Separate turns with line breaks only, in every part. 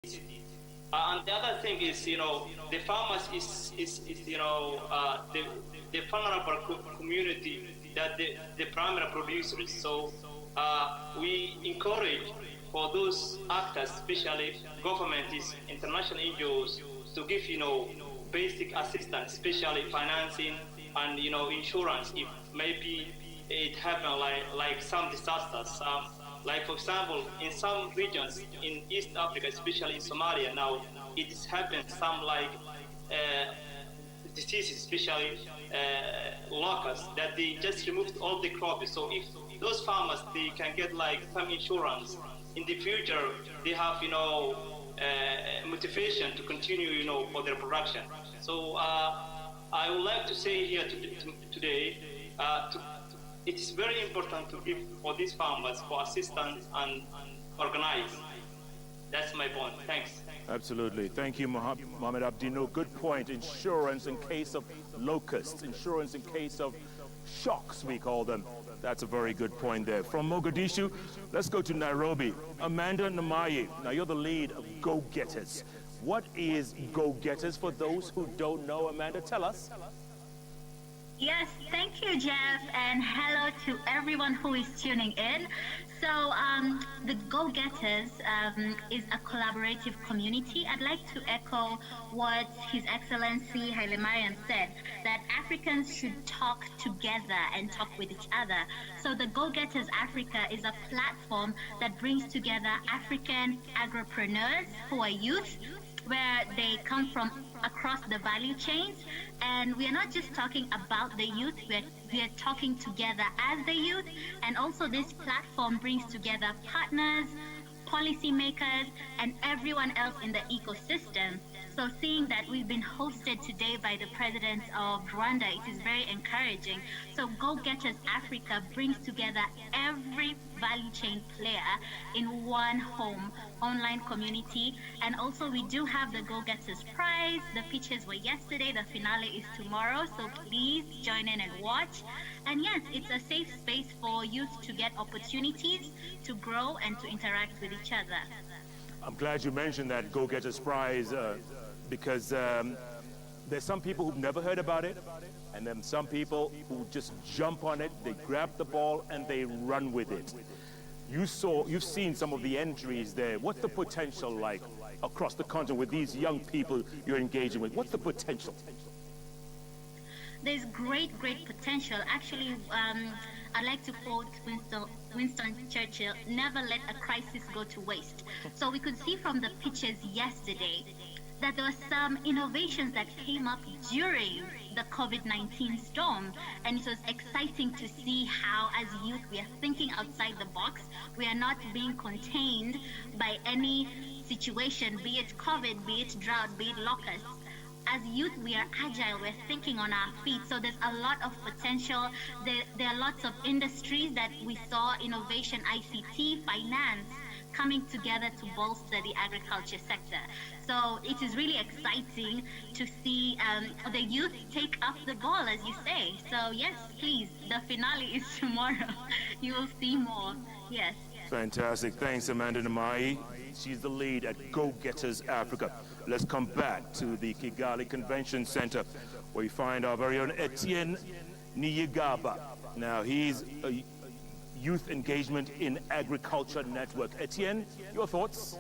And the other thing is, the farmers is the vulnerable community that the primary producers. So we encourage for those actors, especially governments, international NGOs, to give basic assistance, especially financing and insurance if maybe it happened like some disasters. Like for example, in some regions in East Africa, especially in Somalia now, it has happened some like diseases, especially locusts, that they just removed all the crops. So if those farmers, they can get like some insurance in the future, they have motivation to continue for their production. So I would like to say here today, it is very important to give for these farmers for assistance and organize. That's my point. Thanks.
Absolutely. Thank you, Mohamed Abdino. Good point. Insurance in case of locusts, insurance in case of shocks, we call them. That's a very good point there. From Mogadishu, let's go to Nairobi. Amanda Namaye, now you're the lead of Go Getters. What is Go Getters for those who don't know? Amanda, tell us.
Yes, thank you, Jeff, and hello to everyone who is tuning in. So the Go Getters is a collaborative community. I'd like to echo what His Excellency Haile Mariam said, that Africans should talk together and talk with each other. So the Go Getters Africa is a platform that brings together African agripreneurs who are youth, where they come from across the value chains. And we are not just talking about the youth, we are talking together as the youth. And also this platform brings together partners, policymakers, and everyone else in the ecosystem. So seeing that we've been hosted today by the president of Rwanda, it is very encouraging. So Go Getters Africa brings together every value chain player in one home online community. And also we do have the Go Getters Prize. The pitches were yesterday, the finale is tomorrow. So please join in and watch. And yes, it's a safe space for youth to get opportunities to grow and to interact with each other.
I'm glad you mentioned that Go Getters Prize because there's some people who've never heard about it, and then some people who just jump on it, they grab the ball and they run with it. You've seen some of the entries there. What's the potential like across the continent with these young people you're engaging with? What's the potential?
There's great potential. Actually, I'd like to quote Winston Churchill, never let a crisis go to waste. So we could see from the pitches yesterday that there were some innovations that came up during the COVID-19 storm. And it was exciting to see how, as youth, we are thinking outside the box. We are not being contained by any situation, be it COVID, be it drought, be it locusts. As youth, we are agile, we're thinking on our feet. So there's a lot of potential. There are lots of industries that we saw, innovation, ICT, finance, coming together to bolster the agriculture sector. So it is really exciting to see the youth take up the ball, as you say. So yes, please, the finale is tomorrow. You will see more. Yes.
Fantastic. Thanks, Amanda Namaye. She's the lead at Go Getters Africa. Let's come back to the Kigali Convention Center, where we find our very own Etienne Niyigaba. Now, he's a Youth Engagement in Agriculture Network. Etienne, your thoughts?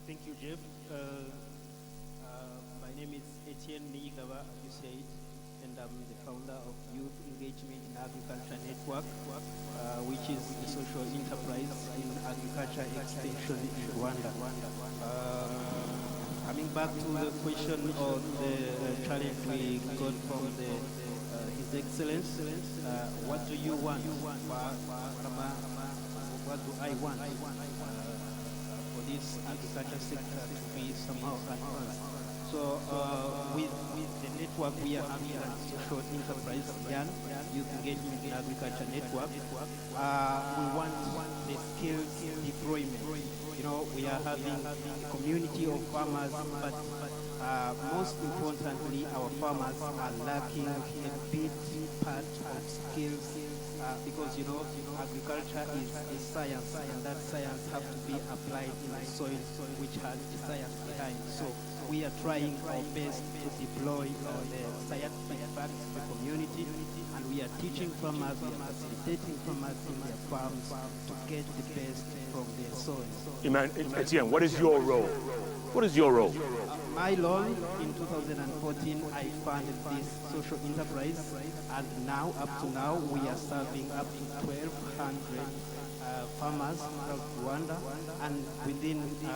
Thank you, Jeff. My name is Etienne Niyigaba, as you said, and I'm the founder of Youth Engagement in Agriculture Network, which is a social enterprise in agriculture extension in Rwanda. Coming back to the question of the challenge we got from His Excellency, what do you want? What do I want for this agriculture sector to be somehow advanced? So with the network we are having a social enterprise, Youth Engagement in Agriculture Network, we want the skills deployment. You know, we are having a community of farmers, but most importantly, our farmers are lacking a big part of skills because agriculture is science, and that science have to be applied in the soil which has the science behind. So we are trying our best to deploy the scientific facts to the community, and we are teaching farmers, we are facilitating farmers in their farms to get the best from their soil.
Etienne, what is your role? What is your role?
My role in 2014, I funded this social enterprise, and now, up to now, we are serving up to 1,200 farmers out of Rwanda, and within the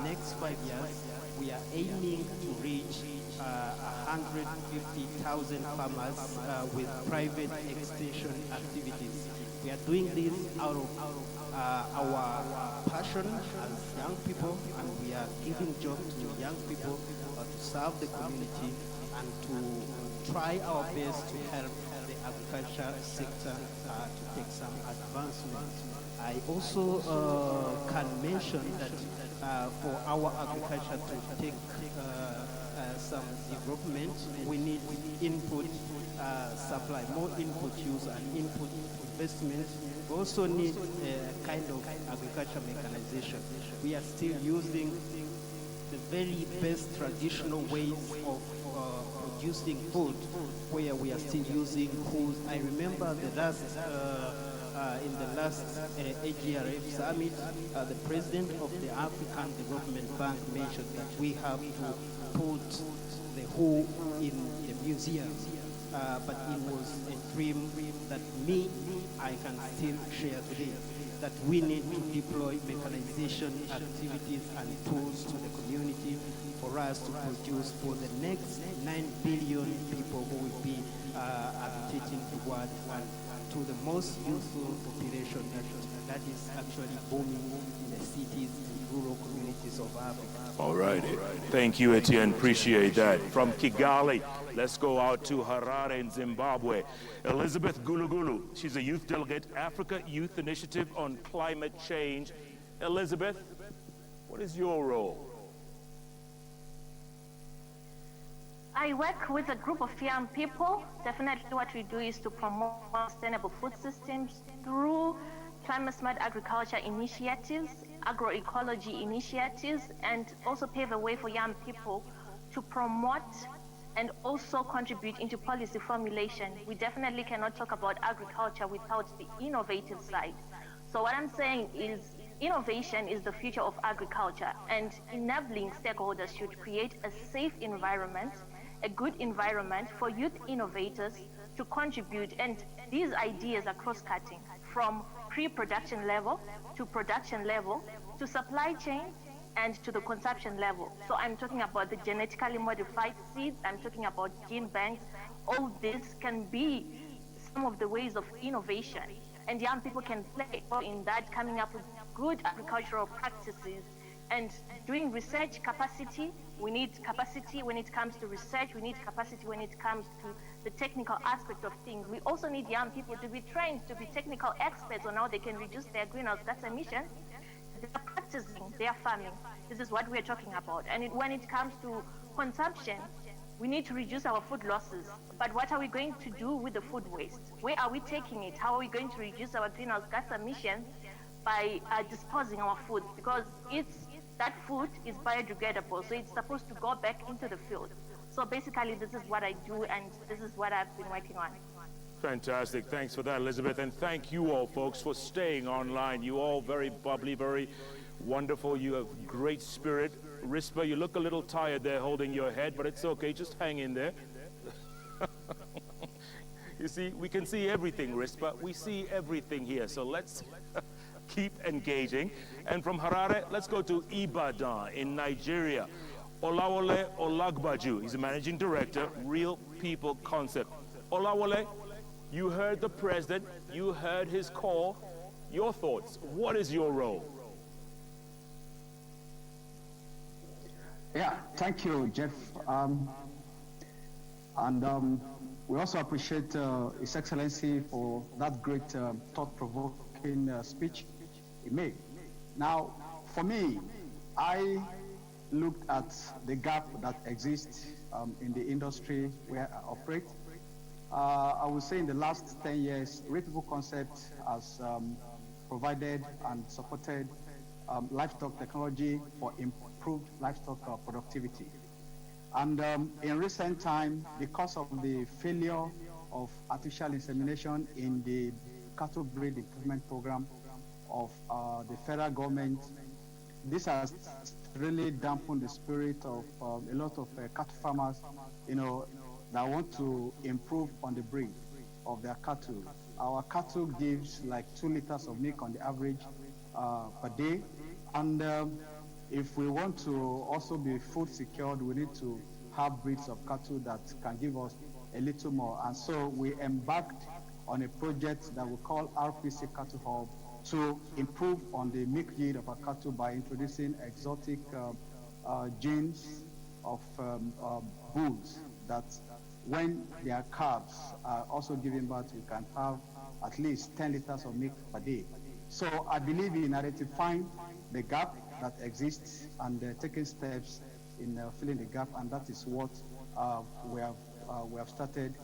next 5 years, we are aiming to reach 150,000 farmers with private extension activities. We are doing this out of our passion as young people, and we are giving jobs to young people to serve the community and to try our best to help the agriculture sector to take some advancement. I also can mention that for our agriculture to take some development, we need input supply, more input use and input investment. We also need a kind of agriculture mechanization. We are still using the very best traditional ways of producing food, where we are still using hoes. I remember the last in the last AGRF summit, the president of the African Development Bank mentioned that we have to put the hoe in the museum. But it was a dream that I can still share today, that we need to deploy mechanization activities and tools to the community for us to produce for the next 9 billion people who will be agitating the world, and to the most youthful population that is actually booming in the cities and rural communities of Africa.
All right. Thank you, Etienne. Appreciate that. From Kigali, let's go out to Harare in Zimbabwe. Elizabeth Gulugulu. She's a youth delegate, Africa Youth Initiative on Climate Change. Elizabeth, what is your role?
I work with a group of young people. Definitely what we do is to promote sustainable food systems through climate-smart agriculture initiatives, agroecology initiatives, and also pave the way for young people to promote and also contribute into policy formulation. We definitely cannot talk about agriculture without the innovative side. So what I'm saying is innovation is the future of agriculture, and enabling stakeholders should create a safe environment, a good environment for youth innovators to contribute, and these ideas are cross-cutting from pre-production level to production level to supply chain and to the consumption level. So I'm talking about the genetically modified seeds, I'm talking about gene banks. All this can be some of the ways of innovation, and young people can play in that, coming up with good agricultural practices and doing research capacity. We need capacity when it comes to research. We need capacity when it comes to the technical aspect of things. We also need young people to be trained to be technical experts on how they can reduce their greenhouse gas emissions. They're practicing their farming. This is what we're talking about. And when it comes to consumption, we need to reduce our food losses. But what are we going to do with the food waste? Where are we taking it? How are we going to reduce our greenhouse gas emissions by disposing our food? Because that food is biodegradable, so it's supposed to go back into the field. So basically, this is what I do, and this is what I've been working on.
Fantastic. Thanks for that, Elizabeth. And thank you all, folks, for staying online. You all very bubbly, very wonderful. You have great spirit. Rispa, you look a little tired there holding your head, but it's okay. Just hang in there. You see, we can see everything, Rispa. We see everything here. So let's keep engaging. And from Harare, let's go to Ibadan in Nigeria. Olawole Olagbaju, he's the managing director, Real People Concept. Olawole, you heard the president, you heard his call. Your thoughts, what is your role?
Yeah, thank you, Jeff. We also appreciate His Excellency for that great thought-provoking speech he made. Now, for me, I looked at the gap that exists in the industry where I operate, I would say in the last 10 years, Rate People Concept has provided and supported livestock technology for improved livestock productivity. And in recent time, because of the failure of artificial insemination in the cattle breed improvement program of the federal government, this has really dampened the spirit of a lot of cattle farmers, that want to improve on the breed of their cattle. Our cattle gives like 2 liters of milk on the average per day. And if we want to also be food secured, we need to have breeds of cattle that can give us a little more. And so we embarked on a project that we call RPC Cattle Hub to improve on the milk yield of our cattle by introducing exotic genes of bulls that when their calves are also giving birth, we can have at least 10 liters of milk per day. So I believe in identifying the gap that exists and taking steps in filling the gap, and that is what we have started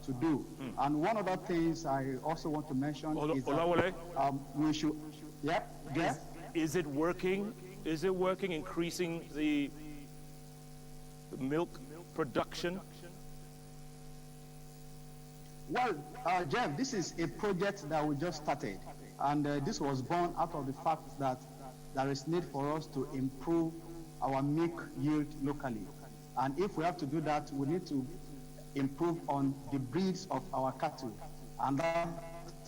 to do. And one other things I also want to mention is that we should,
Is it working? Is it working, increasing the milk production?
Well, Jeff, this is a project that we just started, and this was born out of the fact that there is need for us to improve our milk yield locally. And if we have to do that, we need to improve on the breeds of our cattle. And that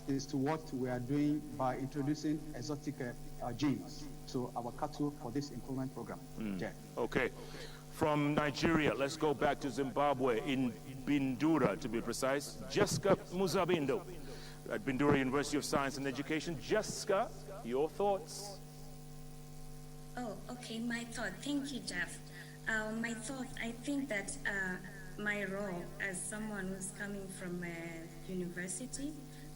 is to what we are doing by introducing exotic genes to our cattle for this improvement program. Jeff.
Okay. From Nigeria, let's go back to Zimbabwe, in Bindura, to be precise. Jessica Muzabindo at Bindura University of Science and Education. Jessica, your thoughts?
Oh, okay, my thought. Thank you, Jeff. My thought, I think that my role as someone who's coming from a university,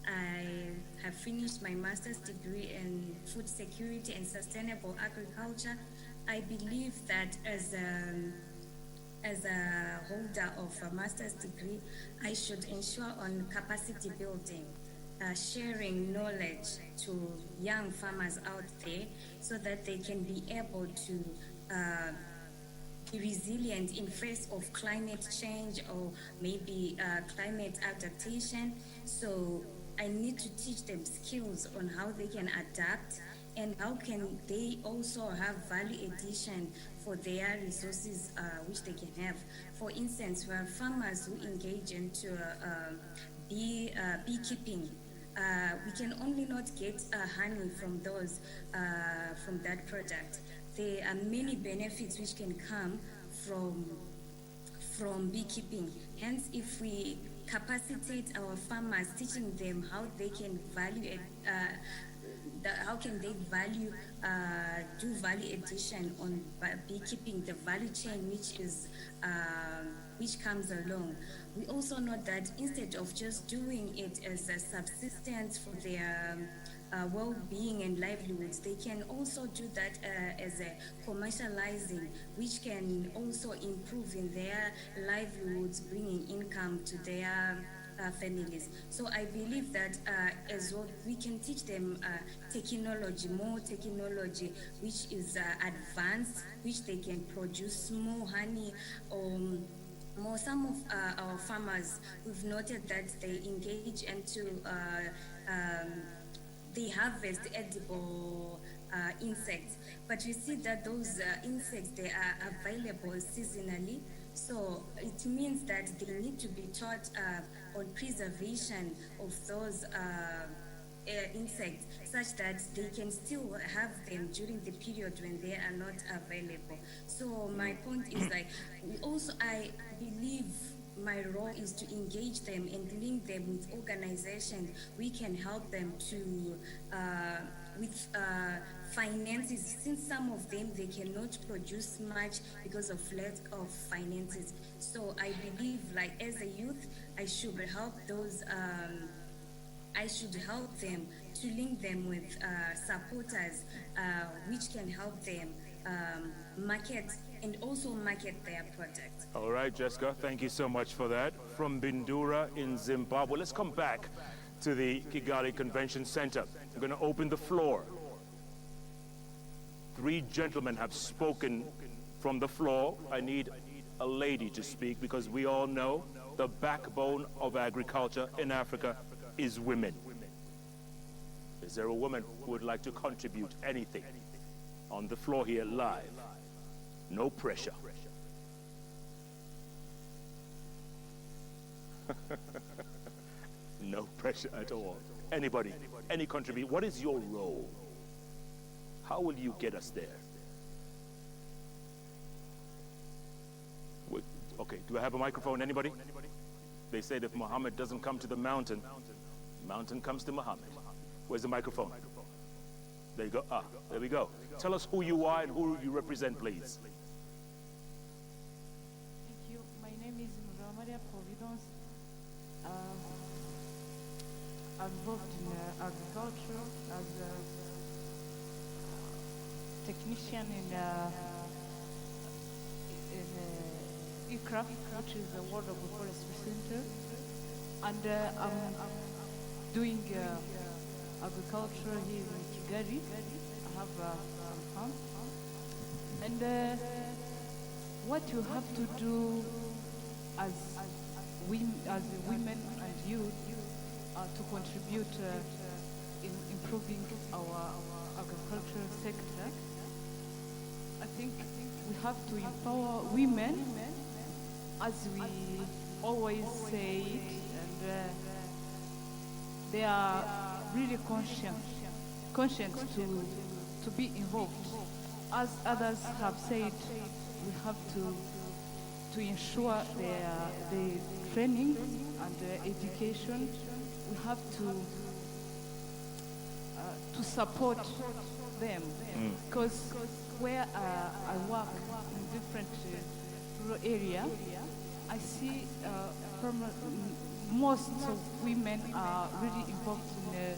I have finished my master's degree in food security and sustainable agriculture. I believe that as a holder of a master's degree, I should ensure on capacity building, sharing knowledge to young farmers out there so that they can be able to be resilient in face of climate change or maybe climate adaptation. So I need to teach them skills on how they can adapt and how can they also have value addition for their resources which they can have. For instance, we have farmers who engage into beekeeping. We can only not get honey from those, from that product. There are many benefits which can come from beekeeping. Hence, if we capacitate our farmers, teaching them how they can value it, how can they value, do value addition on beekeeping, the value chain which comes along. We also know that instead of just doing it as a subsistence for their well-being and livelihoods, they can also do that as a commercializing, which can also improve in their livelihoods, bringing income to their families. So I believe that as well, we can teach them more technology, which is advanced, which they can produce more honey or more. Some of our farmers, we've noted that they engage into, they harvest edible insects, but we see that those insects, they are available seasonally. So it means that they need to be taught on preservation of those insects, such that they can still have them during the period when they are not available. So my point is like, I believe my role is to engage them and link them with organizations. We can help them to with finances, since some of them, they cannot produce much because of lack of finances. So I believe, like, as a youth, I should help those, I should help them to link them with supporters which can help them market and also market their product.
All right, Jessica, thank you so much for that. From Bindura in Zimbabwe, let's come back to the Kigali Convention Center. I'm going to open the floor. 3 gentlemen have spoken from the floor. I need a lady to speak because we all know the backbone of agriculture in Africa is women. Is there a woman who would like to contribute anything? On the floor here live. No pressure. No pressure at all. Anybody, any contribution? What is your role? How will you get us there? Okay, do I have a microphone? Anybody? They say that if Muhammad doesn't come to the mountain, mountain comes to Muhammad. Where's the microphone? There you go. Ah, there we go. Tell us who you are and who you represent, please.
Thank you. My name is Maria Providence. I'm involved in agriculture as a technician in AGRF, which is the World Agroforestry Center, and I'm doing agriculture here in Kigali. I have some farm, and what you have to do as women and youth to contribute in improving our agricultural sector. I think we have to empower women, as we always say it, and they are really conscious to be involved. As others have said, we have to ensure their training and education. We have to support them, because where I work in different rural area, I see most of women are really involved in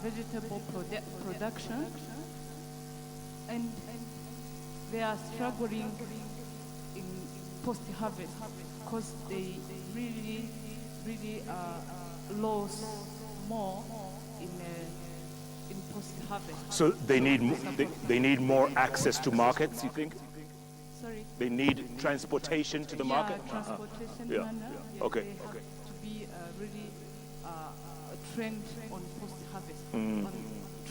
vegetable production, and they are struggling in post-harvest because they really lose more in post-harvest.
So they need more access to markets, you think?
Sorry?
They need transportation to the market?
Transportation.
Yeah. Okay.
They have to be really trained on post-harvest, on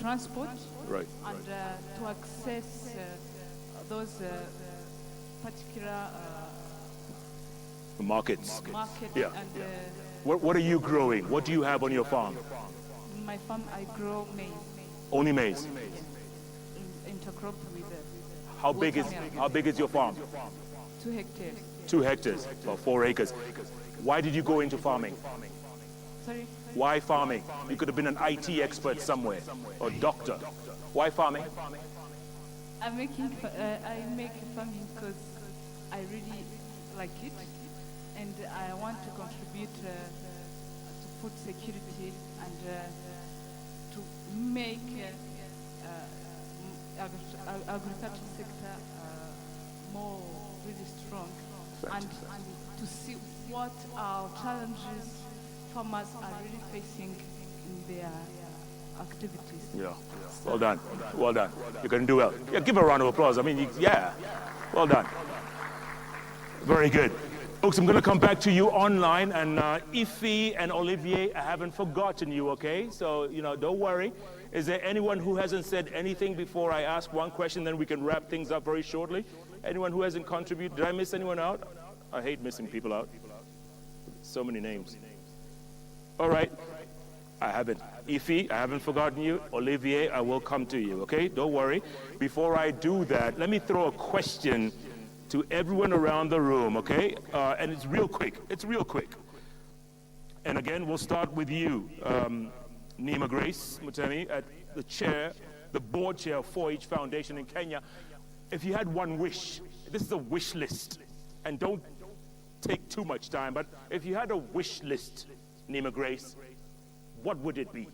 transport,
right,
and to access those particular
markets.
Yeah.
Yeah.
And
What are you growing? What do you have on your farm?
in my farm, I grow maize.
Only maize.
Intercrop with
How big is your farm?
2 hectares.
2 hectares, about 4 acres. Why did you go into farming?
Sorry?
Why farming? You could have been an IT expert somewhere, or doctor. Why farming?
I make farming because I really like it, and I want to contribute to food security and to make agriculture sector more really strong, and to see what our challenges farmers are really facing in their activities.
Yeah. Well done. Well done. You can do well. Yeah, give a round of applause. I mean, yeah. Well done. Very good. Folks, I'm going to come back to you online, and Ife and Olivier, I haven't forgotten you, okay? So, don't worry. Is there anyone who hasn't said anything before I ask one question, then we can wrap things up very shortly? Anyone who hasn't contributed? Did I miss anyone out? I hate missing people out. So many names. All right. I haven't. Ife, I haven't forgotten you. Olivier, I will come to you, okay? Don't worry. Before I do that, let me throw a question to everyone around the room, okay? And it's real quick. It's real quick. And again, we'll start with you, Nima Grace Mutemi, at the board chair of 4-H Foundation in Kenya. If you had one wish, this is a wish list, and don't take too much time, but if you had a wish list, Nima Grace, what would it be?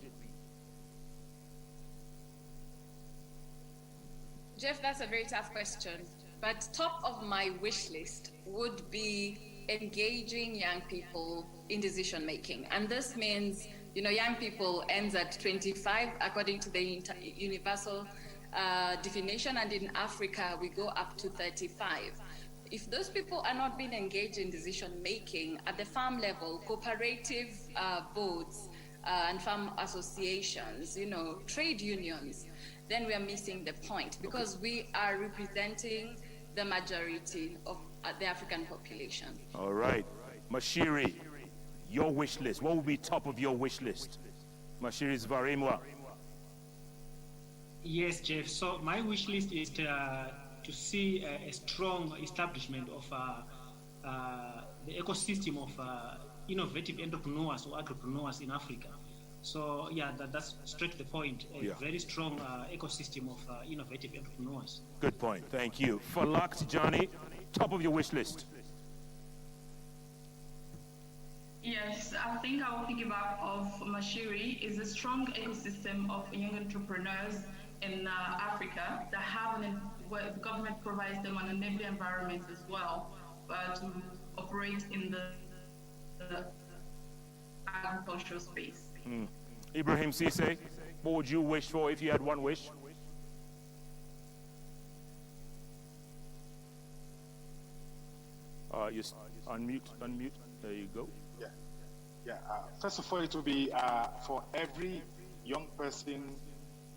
Jeff, that's a very tough question. But top of my wish list would be engaging young people in decision making. And this means, young people ends at 25 according to the universal definition, and in Africa we go up to 35. If those people are not being engaged in decision making at the farm level, cooperative boards and farm associations, trade unions, then we are missing the point, because we are representing the majority of the African population.
All right. Mashiri, your wish list. What would be top of your wish list? Mashiri Zvarimwa.
Yes, Jeff. So my wish list is to see a strong establishment of the ecosystem of innovative entrepreneurs or agripreneurs in Africa. So yeah, that's straight to the point. A very strong ecosystem of innovative entrepreneurs.
Good point. Thank you. Falak Tijani, top of your wish list.
Yes, I think I will piggyback of Mashiri is a strong ecosystem of young entrepreneurs in Africa that have where the government provides them an enabling environment as well to operate in the agricultural space.
Ibrahim Sise, what would you wish for if you had one wish? Just unmute. There you go.
First of all, it will be for every young person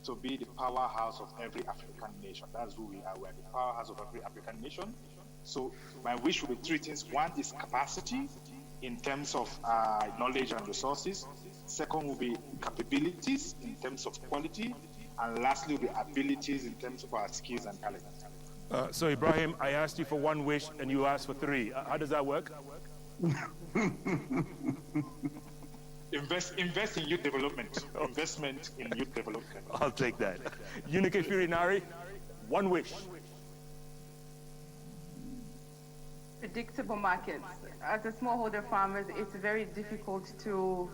to be the powerhouse of every African nation. That's who we are. We are the powerhouse of every African nation. So my wish will be three things. One is capacity in terms of knowledge and resources. Second will be capabilities in terms of quality. And lastly will be abilities in terms of our skills and talent.
So Ibrahim, I asked you for one wish and you asked for three. How does that work?
Invest in youth development. Investment in youth development.
I'll take that. Unike Firinari, one wish.
Predictable markets. As a smallholder farmers, it's very difficult to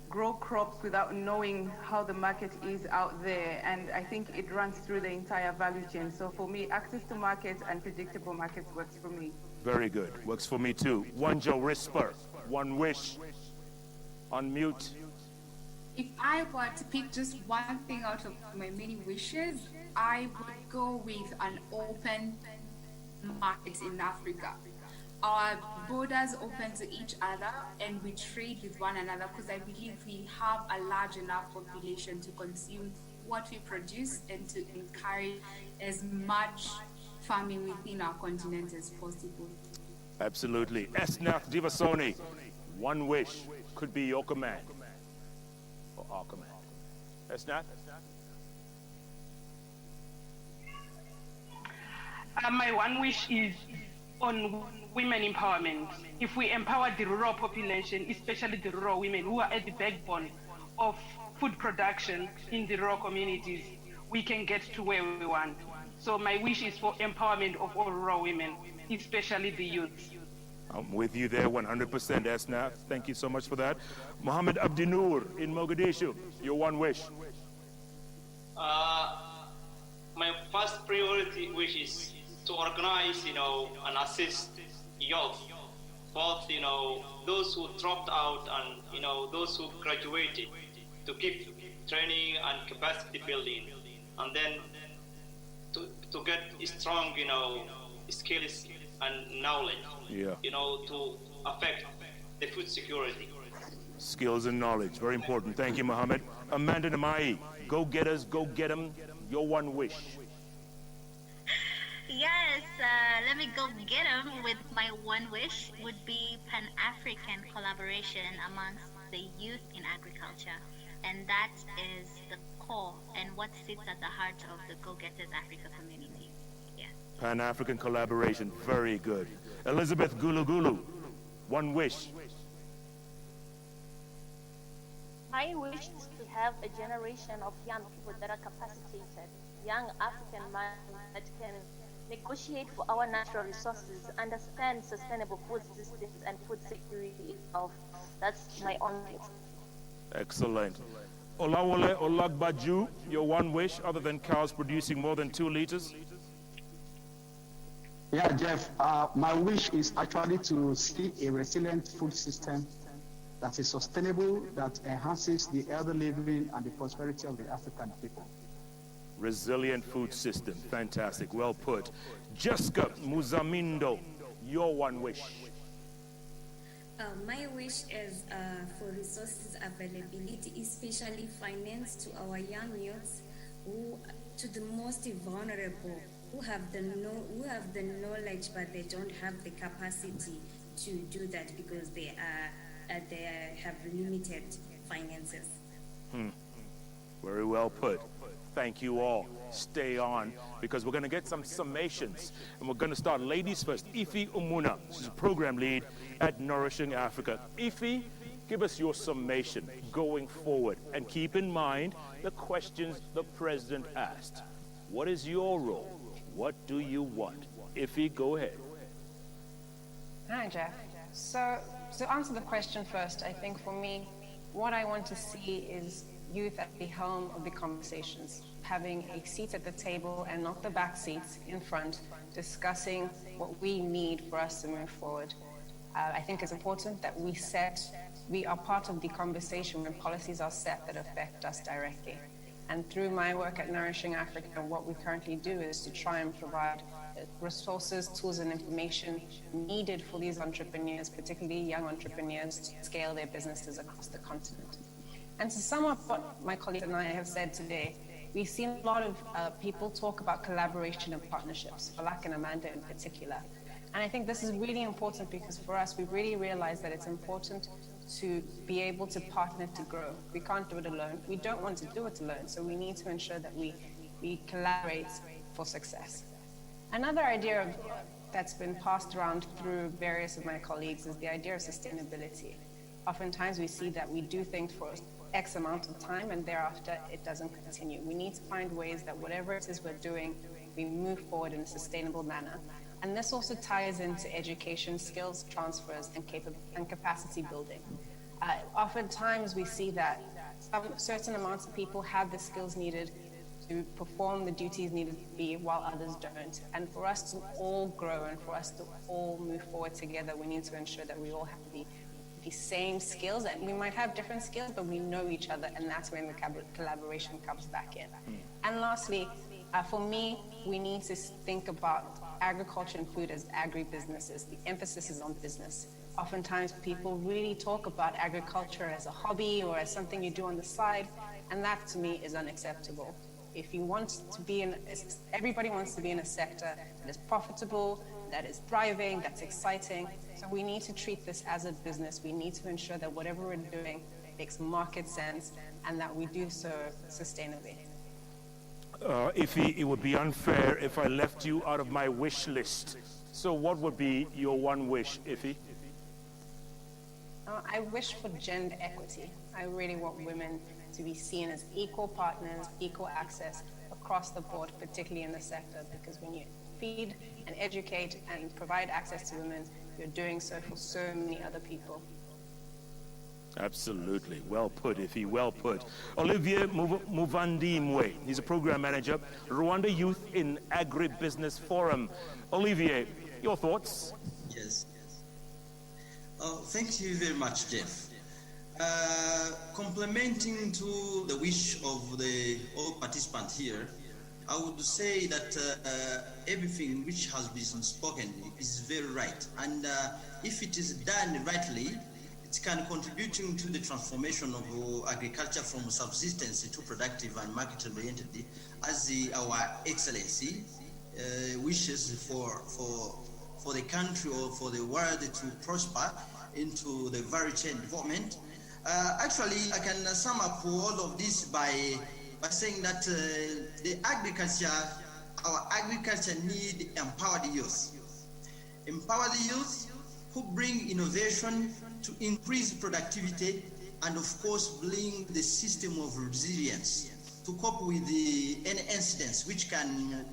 grow crops without knowing how the market is out there, and I think it runs through the entire value chain. So for me, access to markets and predictable markets works for me.
Very good. Works for me too. Wanjo Risper, one wish. Unmute.
If I were to pick just one thing out of my many wishes, I would go with an open market in Africa. Our borders open to each other and we trade with one another, because I believe we have a large enough population to consume what we produce and to encourage as much farming within our continent as possible.
Absolutely. Esnath Divasoni, one wish. Could be your command or our command. Esnath?
My one wish is on women empowerment. If we empower the rural population, especially the rural women who are at the backbone of food production in the rural communities, we can get to where we want. So my wish is for empowerment of all rural women, especially the youth.
I'm with you there 100%, Esnath. Thank you so much for that. Mohammed Abdinur in Mogadishu, your one wish.
My first priority wish is to organize, and assist youth, both, those who dropped out and, those who graduated, to keep training and capacity building, and then to get strong, skills and knowledge, to affect the food security.
Skills and knowledge, very important. Thank you, Mohammed. Amanda Namai, go getters, go get them. Your one wish.
Yes, let me go get them with my one wish would be Pan-African collaboration amongst the youth in agriculture. And that is the core and what sits at the heart of the Go Getters Africa community. Yes.
Pan-African collaboration, very good. Elizabeth Gulugulu, one wish.
My wish is to have a generation of young people that are capacitated, young African minds that can negotiate for our natural resources, understand sustainable food systems and food security itself. That's my own wish.
Excellent. Olawole Olagbaju, your one wish other than cows producing more than 2 liters?
Yeah, Jeff, my wish is actually to see a resilient food system that is sustainable, that enhances the elder living and the prosperity of the African people.
Resilient food system, fantastic, well put. Jessica Muzamindo, your one wish.
My wish is for resources availability, especially finance, to our young youths, to the most vulnerable, who have the knowledge but they don't have the capacity to do that because they have limited finances.
Very well put. Thank you all. Stay on, because we're going to get some summations, and we're going to start ladies first. Ife Umuna, she's a program lead at Nourishing Africa. Ife, give us your summation going forward, and keep in mind the questions the president asked. What is your role? What do you want? Ife, go ahead.
Hi, Jeff. So to answer the question first, I think for me, what I want to see is youth at the helm of the conversations, having a seat at the table and not the back seats in front, discussing what we need for us to move forward. I think it's important that we are part of the conversation when policies are set that affect us directly. And through my work at Nourishing Africa, what we currently do is to try and provide resources, tools, and information needed for these entrepreneurs, particularly young entrepreneurs, to scale their businesses across the continent. And to sum up what my colleagues and I have said today, we've seen a lot of people talk about collaboration and partnerships, Falak and Amanda in particular. And I think this is really important because for us, we really realize that it's important to be able to partner to grow. We can't do it alone. We don't want to do it alone. So we need to ensure that we collaborate for success. Another idea that's been passed around through various of my colleagues is the idea of sustainability. Oftentimes we see that we do things for X amount of time and thereafter it doesn't continue. We need to find ways that whatever it is we're doing, we move forward in a sustainable manner. And this also ties into education, skills transfers, and capacity building. Oftentimes we see that certain amounts of people have the skills needed to perform the duties needed to be while others don't. And for us to all grow and for us to all move forward together, we need to ensure that we all have the same skills, and we might have different skills, but we know each other, and that's when the collaboration comes back in. And lastly, for me, we need to think about agriculture and food as agri-businesses. The emphasis is on business. Oftentimes people really talk about agriculture as a hobby or as something you do on the side, and that to me is unacceptable. If you want to be everybody wants to be in a sector that is profitable, that is thriving, that's exciting. So we need to treat this as a business. We need to ensure that whatever we're doing makes market sense and that we do so sustainably.
It would be unfair if I left you out of my wish list. So what would be your one wish, Ife?
I wish for gender equity. I really want women to be seen as equal partners, equal access across the board, particularly in the sector, because when you feed and educate and provide access to women, you're doing so for so many other people.
Absolutely. Well put, Ife. Well put. Olivier Muvandimwe. He's a program manager, Rwanda Youth in Agribusiness Forum. Olivier, your thoughts?
Yes. Thank you very much, Jeff. Complementing to the wish of all participants here, I would say that everything which has been spoken is very right. And if it is done rightly, it can contribute to the transformation of agriculture from subsistence to productive and market-oriented, as our Excellency wishes for the country or for the world to prosper into the value chain development. Actually, I can sum up all of this by saying that our agriculture need empowered youth. Empowered youth who bring innovation to increase productivity and of course bring the system of resilience to cope with any incidents which can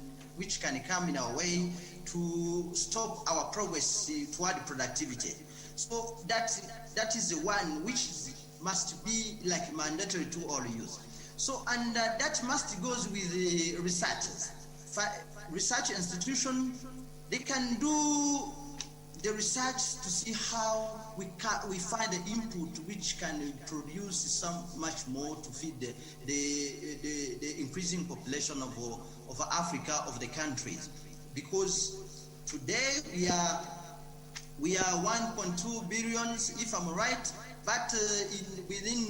come in our way to stop our progress toward productivity. So that is the one which is must be like mandatory to all youth. So, and that must goes with the researchers. Research institution, they can do the research to see how we find the input which can produce some much more to feed the increasing population of Africa, of the countries. Because today we are 1.2 billion, if I'm right, but within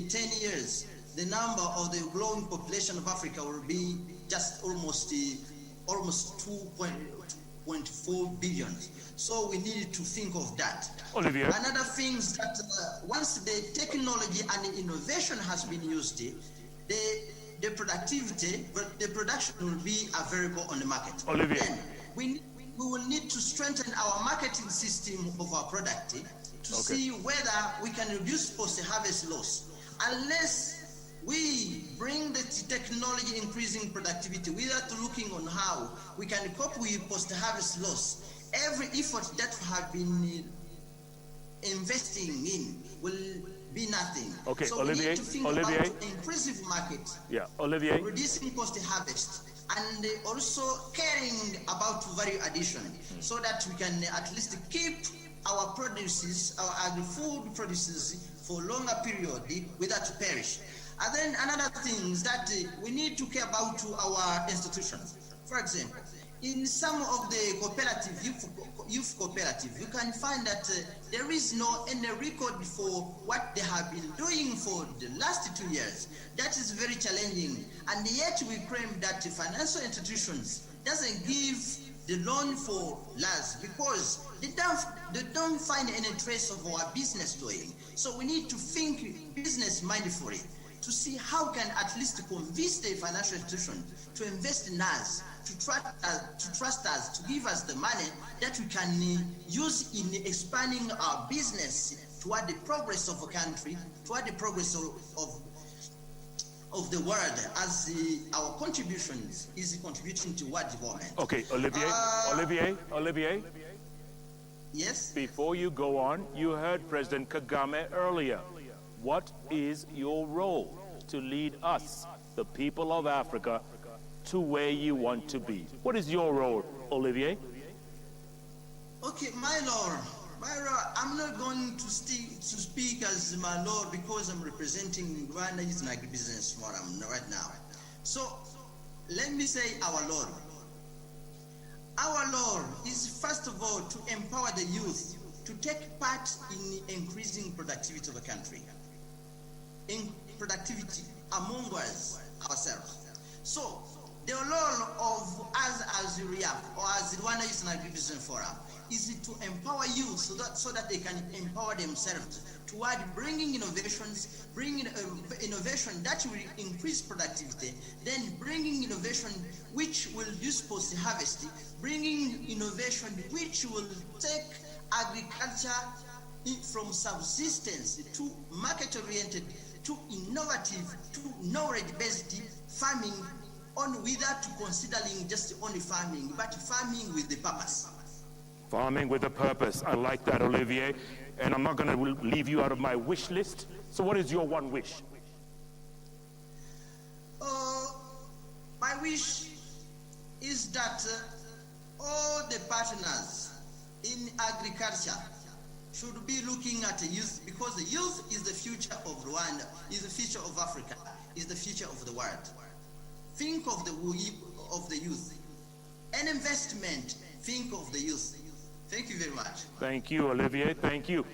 10 years, the number of the growing population of Africa will be just almost 2.4 billion. So we need to think of that.
Olivier.
Another thing is that once the technology and the innovation has been used, the production will be available on the market.
Olivier.
Then we will need to strengthen our marketing system of our product to see whether we can reduce post-harvest loss. Unless we bring the technology increasing productivity without looking on how we can cope with post-harvest loss, every effort that we have been investing in will be nothing.
Okay,
so
Olivier,
we need to think about inclusive market,
Olivier,
reducing post-harvest, and also caring about value addition, so that we can at least keep our produces, our agri-food produces for longer period without perish. And then another thing is that we need to care about our institutions. For example, in some of the cooperative, youth cooperative, you can find that there is no any record for what they have been doing for the last 2 years. That is very challenging. And yet we claim that the financial institutions doesn't give the loan for us because they don't find any trace of our business doing. So we need to think business mindfully to see how can at least convince the financial institution to invest in us, to trust us, to give us the money that we can use in expanding our business toward the progress of a country, toward the progress of the world, as our contributions is contributing to what development.
Okay, Olivier.
Yes?
Before you go on, you heard President Kagame earlier. What is your role to lead us, the people of Africa, to where you want to be? What is your role, Olivier?
Okay, my lord, I'm not going to speak as my lord because I'm representing Rwanda Youth and Agribusiness Forum right now. So let me say our lord. Our lord is first of all to empower the youth to take part in increasing productivity of the country, in productivity among us ourselves. So the role of us as RIAF or as Rwanda Youth and Agribusiness Forum is to empower youth so that they can empower themselves toward bringing innovations, bringing innovation that will increase productivity, then bringing innovation which will reduce post-harvest, bringing innovation which will take agriculture from subsistence to market-oriented, to innovative, to knowledge-based farming, on without considering just only farming, but farming with the purpose.
Farming with a purpose. I like that, Olivier. And I'm not going to leave you out of my wish list. So what is your one wish?
My wish is that all the partners in agriculture should be looking at the youth, because the youth is the future of Rwanda, is the future of Africa, is the future of the world. Think of the youth. An investment, think of the youth. Thank you very much.
Thank you, Olivier. Thank you.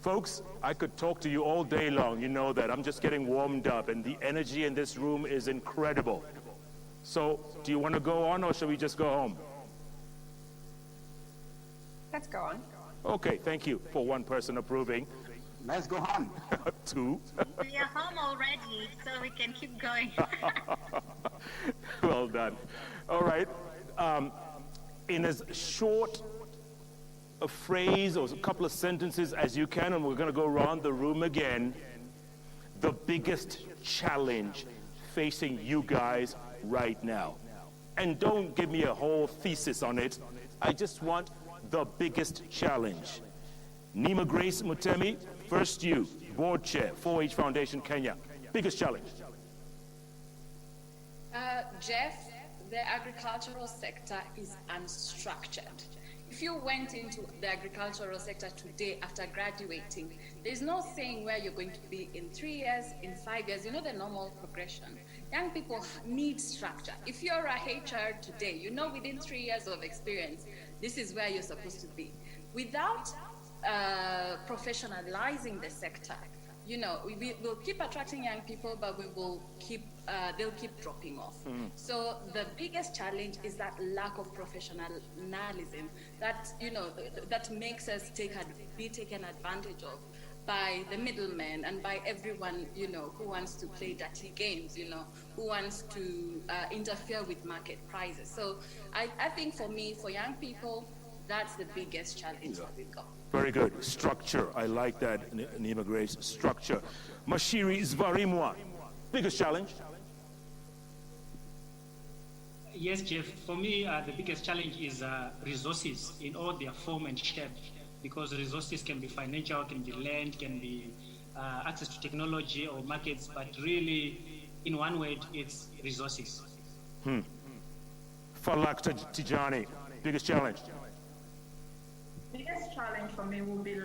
Folks, I could talk to you all day long. You know that. I'm just getting warmed up, and the energy in this room is incredible. So, do you want to go on, or should we just go home?
Let's go on.
Okay, thank you for one person approving.
Let's go on.
Two.
We are home already, so we can keep going.
Well done. All right. In as short a phrase or a couple of sentences as you can, and we're going to go around the room again, the biggest challenge facing you guys right now. And don't give me a whole thesis on it. I just want the biggest challenge. Nima Grace Mutemi, first you. board chair, 4H Foundation Kenya. Biggest challenge?
Jeff, the agricultural sector is unstructured. If you went into the agricultural sector today after graduating, there's no saying where you're going to be in 3 years, in 5 years, you know the normal progression. Young people need structure. If you're a HR today, you know within 3 years of experience, this is where you're supposed to be. Without professionalizing the sector, you know, we'll keep attracting young people, but we will keep, they'll keep dropping off. So the biggest challenge is that lack of professionalism that, you know, that makes us be taken advantage of by the middlemen and by everyone, you know, who wants to play dirty games, you know, who wants to interfere with market prices. So I think for me, for young people, that's the biggest challenge that we've got.
Very good. Structure. I like that in immigration. Structure. Mashiri Zvarimwa. Biggest challenge?
Yes, Jeff. For me, the biggest challenge is resources in all their form and shape, because resources can be financial, can be land, can be access to technology or markets, but really, in one word, it's resources.
Falak Tijani. Biggest challenge?
Biggest challenge for me will be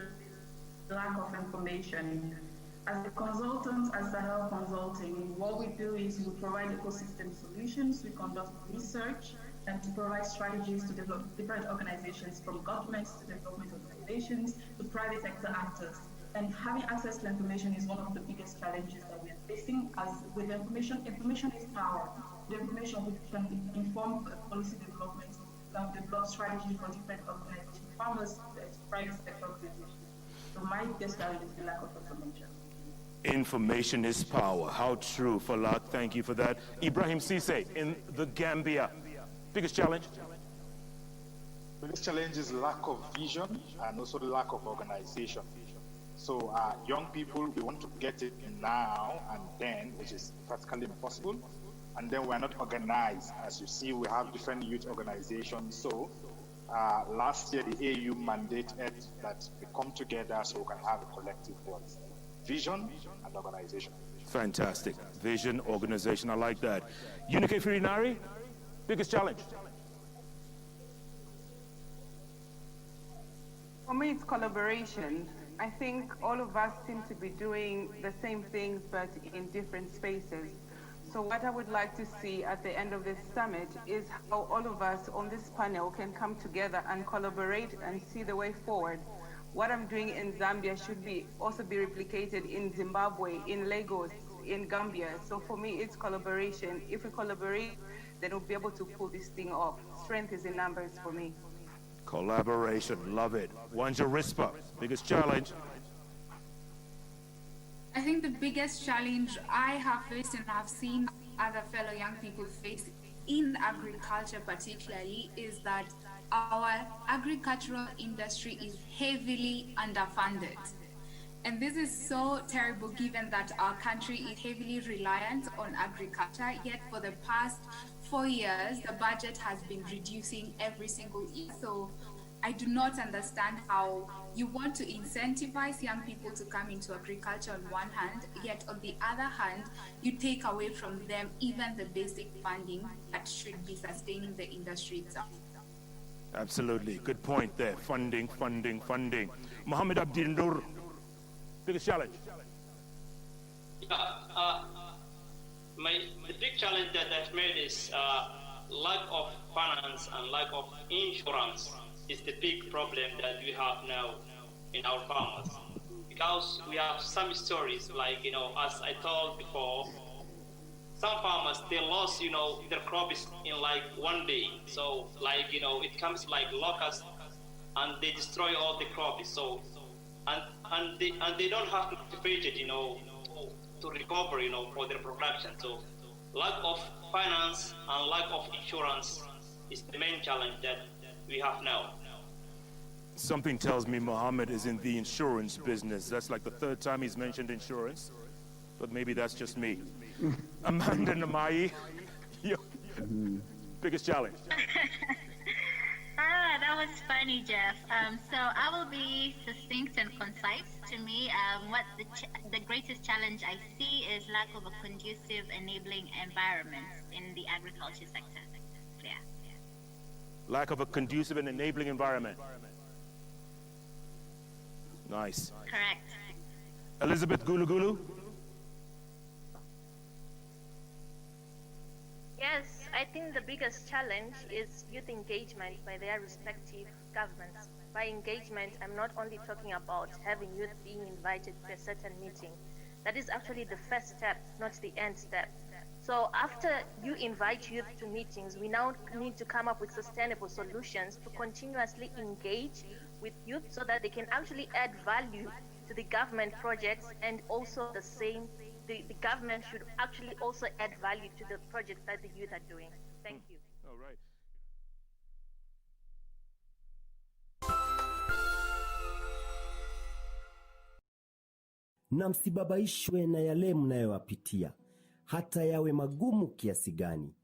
lack of information. As a consultant, as a health consulting, what we do is we provide ecosystem solutions, we conduct research, and to provide strategies to develop different organizations, from governments to development organizations to private sector actors. And having access to information is one of the biggest challenges that we are facing. As with information is power. The information we can inform policy development, can develop strategy for different organizations, farmers, private sector organizations. So my biggest challenge is the lack of information.
Information is power. How true, Falak. Thank you for that. Ibrahim Sise in the Gambia. Biggest challenge?
Biggest challenge is lack of vision and also the lack of organization. So young people, we want to get it now and then, which is practically impossible. And then we're not organized. As you see, we have different youth organizations. So last year, the AU mandated that we come together so we can have a collective voice. Vision and organization.
Fantastic. Vision, organization, I like that. Unike Firinari, biggest challenge?
For me, it's collaboration. I think all of us seem to be doing the same things, but in different spaces. So what I would like to see at the end of this summit is how all of us on this panel can come together and collaborate and see the way forward. What I'm doing in Zambia should also be replicated in Zimbabwe, in Lagos, in Gambia. So for me, it's collaboration. If we collaborate, then we'll be able to pull this thing off. Strength is in numbers for me.
Collaboration, love it. Wanja Rispa, biggest challenge?
I think the biggest challenge I have faced and I've seen other fellow young people face in agriculture particularly is that our agricultural industry is heavily underfunded. And this is so terrible given that our country is heavily reliant on agriculture, yet for the past 4 years, the budget has been reducing every single year. So I do not understand how you want to incentivize young people to come into agriculture on one hand, yet on the other hand, you take away from them even the basic funding that should be sustaining the industry itself.
Absolutely. Good point there. Funding. Mohammed Abdil Nur, biggest challenge?
The big challenge that I've made is lack of finance and lack of insurance is the big problem that we have now in our farmers. Because we have some stories like, as I told before, some farmers, they lost, their crops in like 1 day. So like, it comes like locusts and they destroy all the crops. So, and they don't have to cultivate it, to recover, for their production. So lack of finance and lack of insurance is the main challenge that we have now.
Something tells me Mohammed is in the insurance business. That's like the third time he's mentioned insurance, but maybe that's just me. Amanda Namai, biggest challenge?
That was fun. funny, Jeff. So I will be succinct and concise. To me, what the greatest challenge I see is lack of a conducive, enabling environment in the agriculture sector. Yeah.
Lack of a conducive and enabling environment. Nice.
Correct.
Elizabeth Gulugulu?
Yes, I think the biggest challenge is youth engagement by their respective governments. By engagement, I'm not only talking about having youth being invited to a certain meeting. That is actually the first step, not the end step. So after you invite youth to meetings, we now need to come up with sustainable solutions to continuously engage with youth so that they can actually add value to the government projects, and also the government should actually also add value to the projects that the youth are doing. Thank you.
All right.
Na msibabaishwe na yale mnayoyapitia, hata yawe magumu kiasi gani,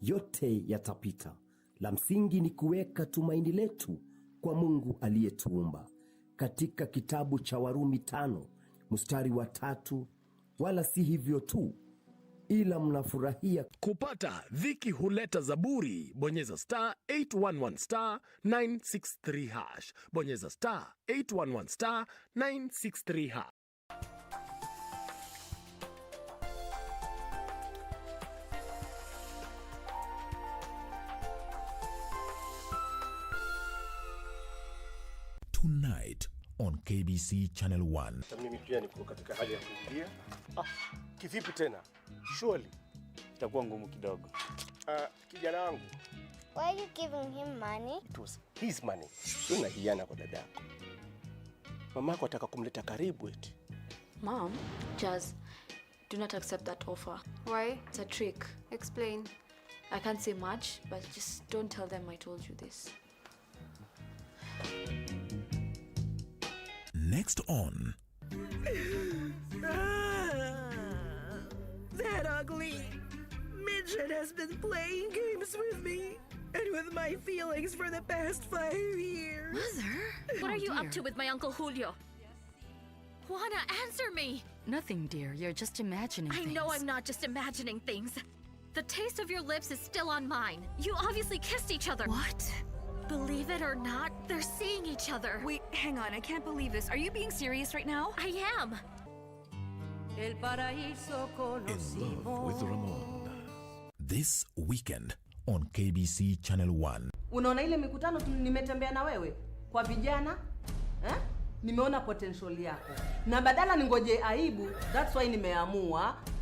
yote yatapita. La msingi ni kuweka tumaini letu kwa Mungu aliyetuumba. Katika kitabu cha Warumi 5:3, wala si hivyo tu, ila mnafurahia.
Kupata dhiki huleta zaburi. Bonyeza *811 *963#. Bonyeza *811 *963#.
Tonight on KBC Channel 1.
Mimi pia niko katika hali ya kuingia. Kivipi tena? Surely itakuwa ngumu kidogo. Kijana wangu.
Why are you giving him money?
It was his money. Una hiana kwa dadako. Mamako ataka kumleta karibu eti.
Mom, Jazz, do not accept that offer.
Why?
It's a trick.
Explain.
I can't say much, but just don't tell them I told you this.
Next on.
That ugly midget has been playing games with me and with my feelings for the past 5 years.
Mother? What are you up to with my Uncle Julio? Juana, answer me!
Nothing, dear. You're just imagining things.
I know I'm not just imagining things. The taste of your lips is still on mine. You obviously kissed each other.
What?
Believe it or not, they're seeing each other.
Wait, hang on. I can't believe this. Are you being serious right now?
I am.
In Love with Ramon. This weekend on KBC Channel 1.
Unaona ile mikutano nimetembea na wewe kwa vijana? Nimeona potential yako. Na badala ningoje aibu, that's why nimeamua